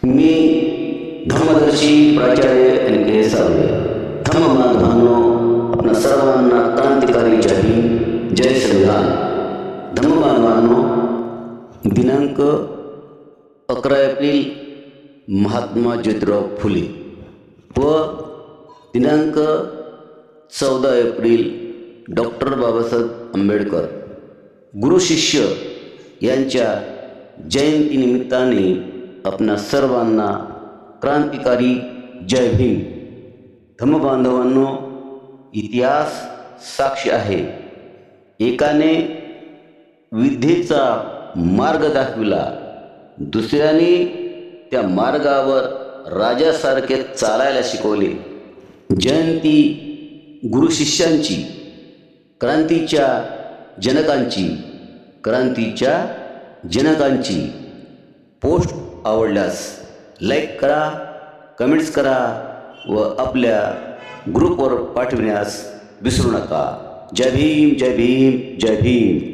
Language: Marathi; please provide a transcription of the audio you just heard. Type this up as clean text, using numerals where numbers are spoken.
मी धर्मदर्शी प्राचार्य एन के सावळे. धम्म बांधवांनो, आपणा सर्वांना क्रांतिकारी जय भीम, जय संविधान. धम्म बांधवांनो, दिनांक 11 एप्रिल महात्मा ज्योतिराव फुले व दिनांक 14 एप्रिल डॉक्टर बाबासाहेब आंबेडकर गुरु शिष्य यांच्या जयंतीनिमित्ताने आपणा सर्वांना क्रांतिकारी जय भीम. धम्मबांधवांनो, इतिहास साक्षी आहे. एकाने विद्येचा मार्ग दाखविला, दुसऱ्याने त्या मार्गावर राजासारखे चालायला शिकवले. जयंती गुरु शिष्यांची, क्रांतीच्या जनकांची. पोस्ट आवडल्यास लाईक करा, कमेंट्स करा व आपल्या ग्रुपवर पाठविण्यास विसरू नका. जय भीम, जय भीम, जय भीम.